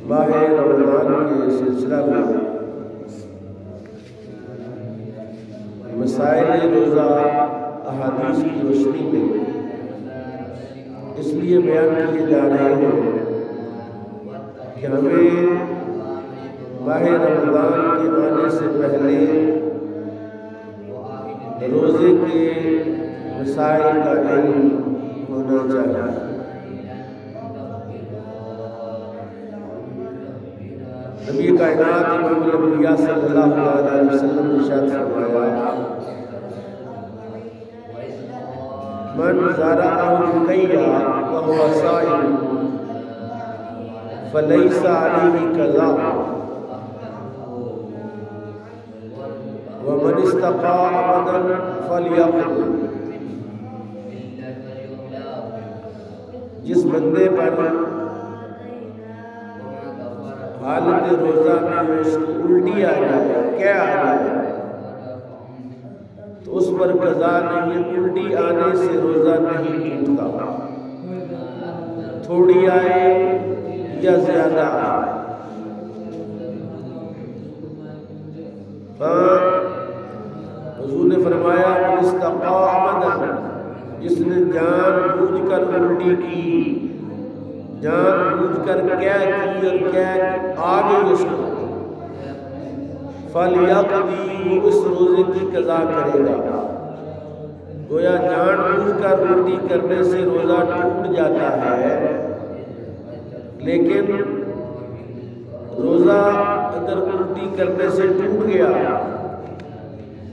ماہ رمضان کے سلسلہ میں مسائل روزہ احادیث کی روشنی میں اس لیے بیان کیے جا رہے ہیں کہ ہمیں ماہ رمضان کے آنے سے پہلے روزے کے مسائل کا علم ہونا چاہیے۔ نبی کائنات امام الانبیاء صلی اللہ علیہ وسلم نے ارشاد فرمایا من زارع القیہ وهو صائم فلیس علیہ قضاء ومن استقاء ابدا فلیقض۔ جس بندے پر حالت روزہ میں اس کو الٹی آ جائے، کیا آ جائے، تو اس پر قضا نہیں، الٹی آنے سے روزہ نہیں ٹوٹتا، تھوڑی آئے یا زیادہ آئے۔ حضور نے فرمایا من استقاء ابدا، جس نے جان بوجھ کر الٹی کی، جان بوجھ کر کیا کی اور کیا آ گئی اس کو، فَلْيَقْضِي، وہ اس روزے کی قضا کرے گا۔ گویا جان بوجھ کر الٹی کرنے سے روزہ ٹوٹ جاتا ہے، لیکن روزہ اگر الٹی کرنے سے ٹوٹ گیا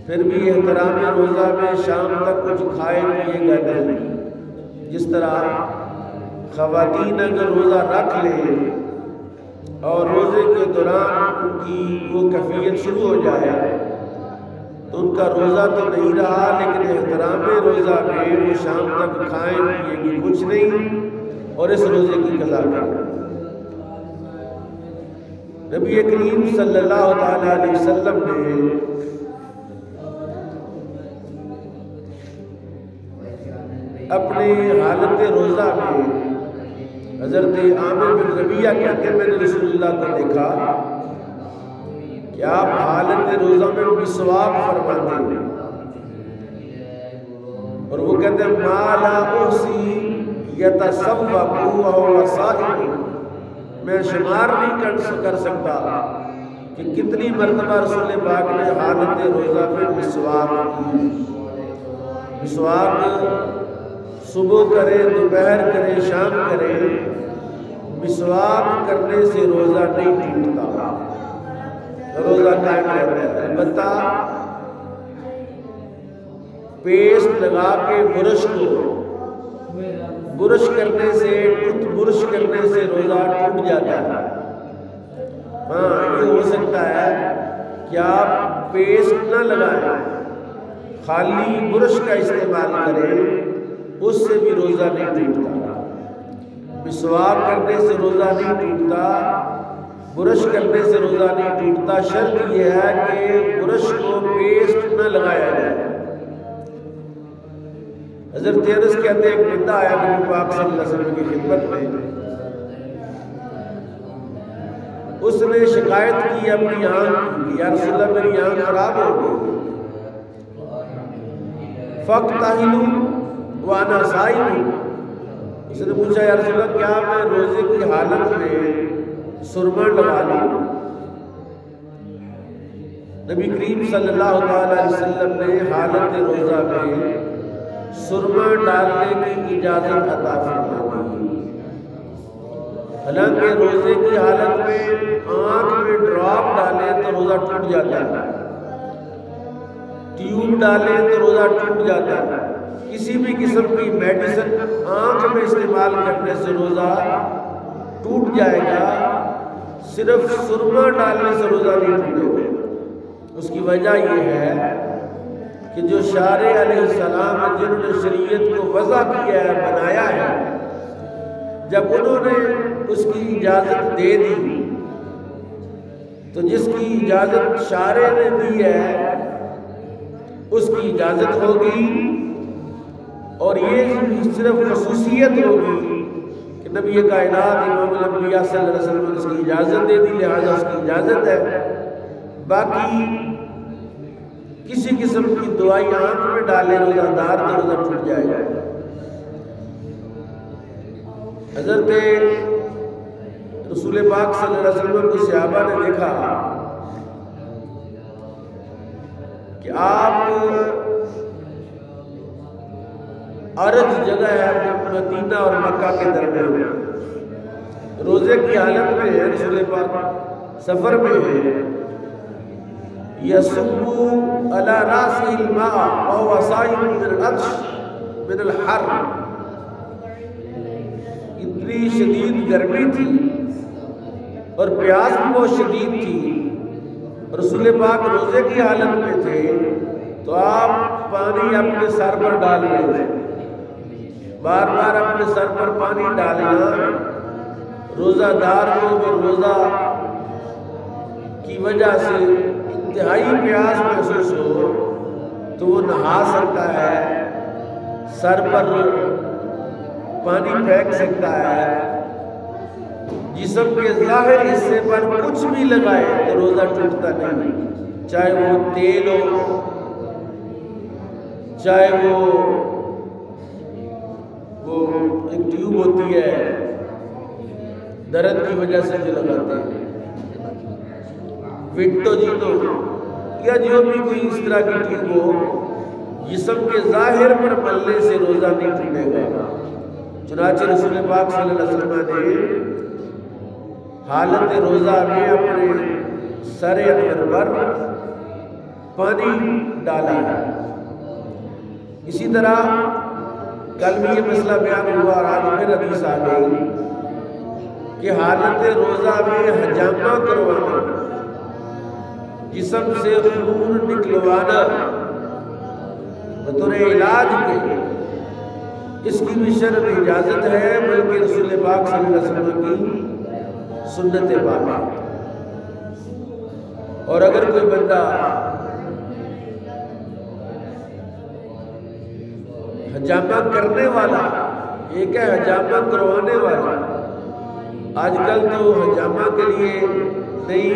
پھر بھی احترام روزہ میں شام تک کچھ کھائے پیے گا نہیں۔ جس طرح خواتین اگر روزہ رکھ لیں اور روزے کے دوران ان کی وہ کیفیت شروع ہو جائے تو ان کا روزہ تو نہیں رہا، لیکن احترام روزہ میں وہ شام تک کھائیں پیے گی کچھ نہیں اور اس روزے کی قضا کریں۔ نبی کریم صلی اللہ تعالی علیہ وسلم نے اپنے حالت روزہ میں حضرت عامر بن ربیعہ کہتے ہیں میں نے رسول اللہ کو دیکھا کہ آپ حالت روزہ میں مسواک فرماتے ہیں، اور وہ کہتے ہیں ما لا احصی یتصوق وهو صائم، میں شمار نہیں کر سکتا کہ کتنی مرتبہ رسول پاک نے حالت روزہ میں مسواک کی۔ مسواک صبح کرے، دوپہر کرے، شام کرے، مسواک کرنے سے روزہ نہیں ٹوٹتا، روزہ قائم رہتا ہے۔ البتہ پیسٹ لگا کے برش کرنے سے برش کرنے سے روزہ ٹوٹ جاتا ہے۔ ہاں یہ ہو سکتا ہے کہ آپ پیسٹ نہ لگائیں، خالی برش کا استعمال کریں، اس سے بھی روزہ نہیں ٹوٹتا۔ مسواک کرنے سے روزہ نہیں ٹوٹتا، برش کرنے سے روزہ نہیں ٹوٹتا، شرط یہ ہے کہ برش کو پیسٹ نہ لگایا جائے۔ حضرت انس کہتے ہیں ایک بندہ آیا نبی پاک صلی اللہ علیہ وسلم کی خدمت میں، اس نے شکایت کی اپنی آنکھ کی، یا رسول اللہ میری آنکھ خراب ہو گئی، فَاقْتَحِلُوا وَأَنَا صَائِمٌ۔ اس نے پوچھا یا رسول اللہ کیا میں روزے کی حالت میں سرما لگا لوں؟ نبی کریم صلی اللہ علیہ وسلم نے حالت روزہ میں سرما ڈالنے کی اجازت عطا فرمائی۔ حالانکہ روزے کی حالت میں آنکھ میں ڈراپ ڈالیں تو روزہ ٹوٹ جاتا ہے، ٹیوب ڈالیں تو روزہ ٹوٹ جاتا ہے، کسی بھی قسم کی میڈیسن آنکھ میں استعمال کرنے سے روزہ ٹوٹ جائے گا، صرف سرما ڈالنے سے روزہ نہیں ٹوٹے گا۔ اس کی وجہ یہ ہے کہ جو شارع علیہ السلام جنہوں نے شریعت کو وضع کیا ہے، بنایا ہے، جب انہوں نے اس کی اجازت دے دی تو جس کی اجازت شارع نے دی ہے اس کی اجازت ہوگی، اور یہ صرف خصوصیت ہوگی کہ نبی کائنات امام الانبیاء صلی اللہ علیہ وسلم نے اس کی اجازت دے دی، لہذا اس کی اجازت ہے۔ باقی کسی قسم کی دوائی آنکھ میں ڈالے روزہ دار تو روزہ ٹوٹ جائے گا۔ حضرت رسول پاک صلی اللہ علیہ وسلم کو صحابہ نے دیکھا کہ آپ عرض جگہ ہے مدینہ اور مکہ کے درمیان، روزے کی حالت میں ہے، رسول پاک سفر میں ہے، یصب علی راسہ الماء وهو صائم من العطش من الحر، اتنی شدید گرمی تھی اور پیاس بھی بہت شدید تھی، رسول پاک روزے کی حالت میں تھے تو آپ پانی اپنے سر پر ڈال رہے تھے، بار بار اپنے سر پر پانی ڈالنا روزہ دار کو اگر روزہ کی وجہ سے انتہائی پیاس محسوس ہو تو وہ نہا سکتا ہے، سر پر پانی پھینک سکتا ہے، جسم کے ظاہر حصے پر کچھ بھی لگائے تو روزہ ٹوٹتا نہیں، چاہے وہ تیل ہو، چاہے وہ ایک ٹیوب ہوتی ہے درد کی وجہ سے جو لگاتے ہیں، وٹو جیٹو یا جو بھی کوئی اس طرح کی ٹیوب ہو، جسم کے ظاہر پر ملنے سے روزہ نہیں ٹوٹے گا۔ چنانچہ رسول پاک صلی اللہ علیہ وسلم نے حالت روزہ میں اپنے سر انور پر پانی ڈالا ہے۔ اسی طرح کل بھی یہ مسئلہ بیان ہوا اور آج پھر حدیث آ گئی کہ حالت روزہ میں حجامہ کروانا، جسم سے خون نکلوانا بطور علاج کے، اس کی بھی شرع میں اجازت ہے، بلکہ رسول پاک صلی اللہ علیہ وسلم کی سنت پاک ہے۔ اور اگر کوئی بندہ حجامہ کرنے والا، ایک ہے حجامہ کروانے والا، آج کل تو حجامہ کے لیے نئی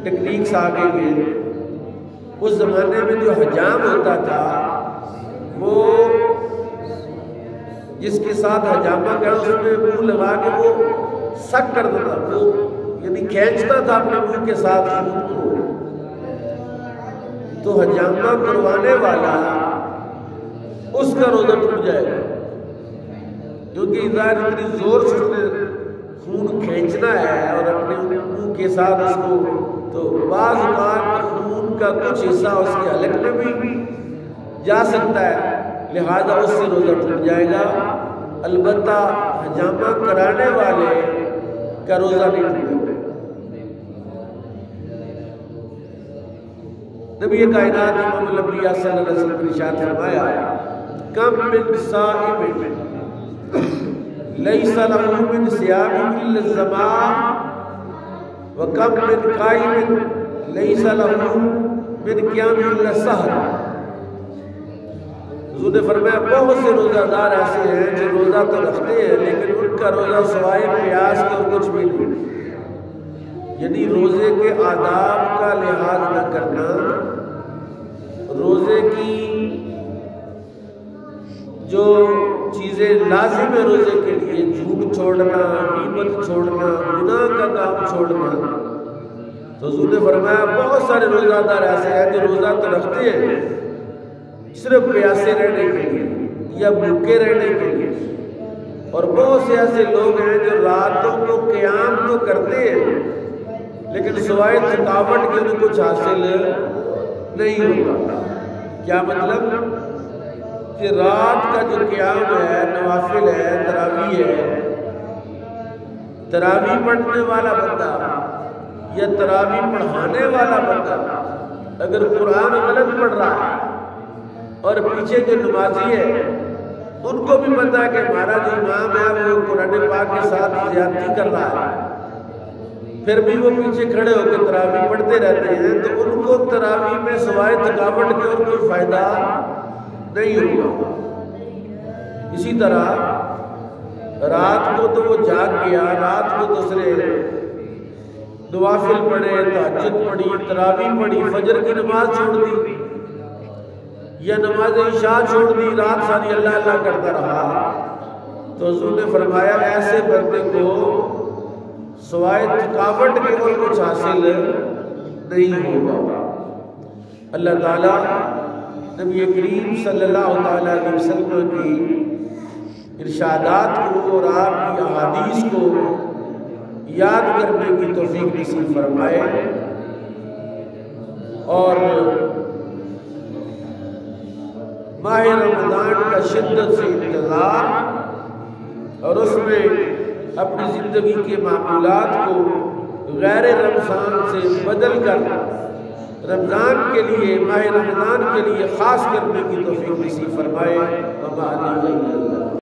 ٹیکنیکس آ گئی ہیں، اس زمانے میں جو حجام ہوتا تھا وہ جس کے ساتھ حجامہ کرنا اس میں منہ لگا کے وہ سک کر دیتا، وہ یعنی کھینچتا تھا اپنے منہ کے ساتھ خون کو، تو حجامہ کروانے والا اس کا روزہ ٹوٹ جائے گا، کیونکہ ظاہر اتنی زور سے اس نے خون کھینچنا ہے اور اپنے منہ کے ساتھ اس کو، تو بعض اوقات خون کا کچھ حصہ اس کے حلق میں بھی جا سکتا ہے، لہذا اس سے روزہ ٹوٹ جائے گا۔ البتہ حجامہ کرانے والے کا روزہ نہیں ٹوٹے گا۔ نبی کائنات امام الانبیاء صلی اللہ علیہ وسلم نے ارشاد فرمایا، کم من صائم لیس لہ من صیامہ الا الظمأ وکم من قائم لیس لہ من قیامہ الا السحر۔ حضور نے فرمایا بہت سے روزہ دار ایسے ہیں جو روزہ تو رکھتے ہیں لیکن ان کا روزہ سوائے پیاس کے اور کچھ بھی نہیں، یعنی روزے کے آداب کا لحاظ نہ کرنا، روزے کی جو چیزیں لازم ہے روزے کے لیے، جھوٹ چھوڑنا، غیبت چھوڑنا، گناہ کا کام چھوڑنا، تو حضور نے فرمایا بہت سارے روزہ دار ایسے ہیں جو روزہ تو رکھتے ہیں صرف پیاسے رہنے کے لیے یا بھوکے رہنے کے لیے، اور بہت سے ایسے لوگ ہیں جو راتوں کو قیام تو کرتے ہیں لیکن سوائے تھکاوٹ کے انہیں کچھ حاصل نہیں ہوتا۔ کیا مطلب کہ رات کا جو قیام ہے، نوافل ہے، تراویح ہے، تراویح پڑھنے والا بندہ یا تراویح پڑھانے والا بندہ اگر قرآن غلط پڑھ رہا ہے اور پیچھے جو نمازی ہے ان کو بھی پتہ ہے کہ ہمارا جو امام ہے وہ قرآن پاک کے ساتھ زیادتی کر رہا ہے، پھر بھی وہ پیچھے کھڑے ہو کے تراویح پڑھتے رہتے ہیں، تو ان کو تراویح میں سوائے تھکاوٹ کے اور کوئی فائدہ نہیں ہوگا۔ اسی طرح رات کو تو وہ جاگ گیا، رات کو دوسرے نوافل پڑھے، تہجد پڑھی، تراویح پڑھی، فجر کی نماز چھوڑ دی یا نماز عشاء چھوڑ دی، رات ساری اللہ اللہ کرتا رہا، تو حضور نے فرمایا ایسے بندے کو سوائے تھکاوٹ کے اور کچھ حاصل نہیں ہوگا۔ اللہ تعالیٰ نبی کریم صلی اللہ علیہ وسلم کی ارشادات کو اور آپ کی احادیث کو یاد کرنے کی توفیق نصیب فرمائے، اور ماہ رمضان کا شدت سے انتظار اور اس میں اپنی زندگی کے معمولات کو غیر رمضان سے بدل کر رمضان کے لیے، ماہ رمضان کے لیے خاص کرنے کی توفیق نصیب فرمائے۔